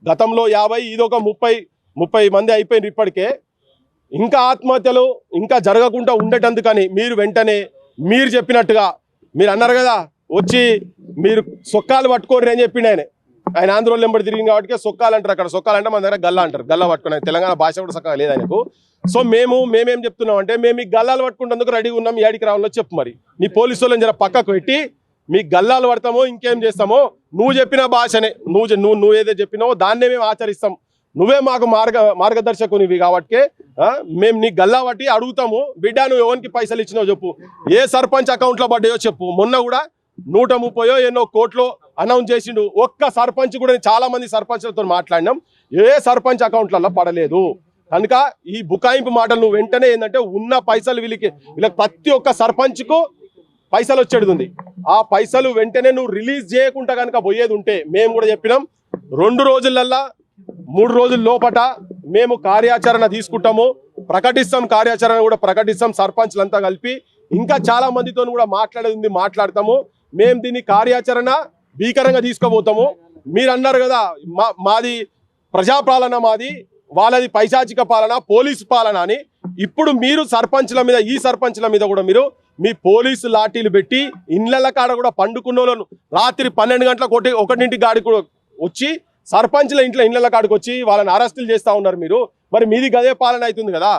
గతంలో 50 ఇదొక 30 మంది అయిపోయినారు ఇప్పటికే. ఇంకా ఆత్మహత్యలు ఇంకా జరగకుండా ఉండేటందుకని మీరు వెంటనే మీరు చెప్పినట్టుగా మీరు అన్నారు కదా, వచ్చి మీరు సొక్కాలు పట్టుకోరు అని చెప్పిండు ఆయన ఆంధ్రోళ్ళు వెంబడి తిరిగింది కాబట్టి సొక్కాలు అంటారు. అక్కడ సొక్కాలు అంటే మన దగ్గర గల్లా అంటారు. గల్లా పట్టుకుని తెలంగాణ భాష కూడా చక్కగా లేదు ఆయనకు. సో మేమేం చెప్తున్నాం అంటే, మేము ఈ గల్లాలు పట్టుకుంటేందుకు రెడీగా ఉన్నాం, ఏడికి రావాలో చెప్పు. మరి నీ పోలీసు వాళ్ళని జర పక్కకు పెట్టి మీ గల్లాలు పడతామో ఇంకేం చేస్తామో నువ్వు చెప్పిన భాషనే నువ్వు ఏదో చెప్పినావో దాన్నే మేము ఆచరిస్తాం. నువ్వే మాకు మార్గదర్శకునివి కాబట్టి మేము నీ గల్లా పట్టి అడుగుతాము. బిడ్డ నువ్వు ఎవరికి పైసలు ఇచ్చినావు చెప్పు, ఏ సర్పంచ్ అకౌంట్లో పడ్డాయో చెప్పు. మొన్న కూడా 130 ఎన్నో కోట్లు అనౌన్స్ చేసిండు. ఒక్క సర్పంచ్ కూడా, చాలా మంది సర్పంచ్లతో మాట్లాడినాం, ఏ సర్పంచ్ అకౌంట్లలో పడలేదు. కనుక ఈ బుకాయింపు మాటలు నువ్వు వెంటనే ఏంటంటే ఉన్న పైసలు వీళ్ళకి ప్రతి ఒక్క సర్పంచ్కు పైసలు వచ్చేది ఉంది. ఆ పైసలు వెంటనే నువ్వు రిలీజ్ చేయకుండా కనుక పోయేది ఉంటే మేము కూడా చెప్పినాం 2 రోజులల్లా 3 రోజుల లోపట మేము కార్యాచరణ తీసుకుంటాము, ప్రకటిస్తాం. కార్యాచరణ కూడా ప్రకటిస్తాం. సర్పంచ్లంతా కలిపి ఇంకా చాలా మందితో కూడా మాట్లాడేది ఉంది, మాట్లాడతాము. మేము దీన్ని కార్యాచరణ భీకరంగా తీసుకోబోతాము. మీరు అన్నారు కదా మాది ప్రజాపాలన, మాది వాళ్ళది పైశాచిక పాలన, పోలీసు పాలన అని. ఇప్పుడు మీరు సర్పంచ్ల మీద, ఈ సర్పంచ్ల మీద కూడా మీరు మీ పోలీసు లాఠీలు పెట్టి ఇండ్ల కాడ కూడా పండుకున్న వాళ్ళను రాత్రి 12 గంటలకు 1 గాడికి కూడా వచ్చి సర్పంచ్ల ఇండ్ల కాడికి వచ్చి వాళ్ళని అరెస్టులు చేస్తూ ఉన్నారు మీరు. మరి మీది గదే పాలన అవుతుంది కదా.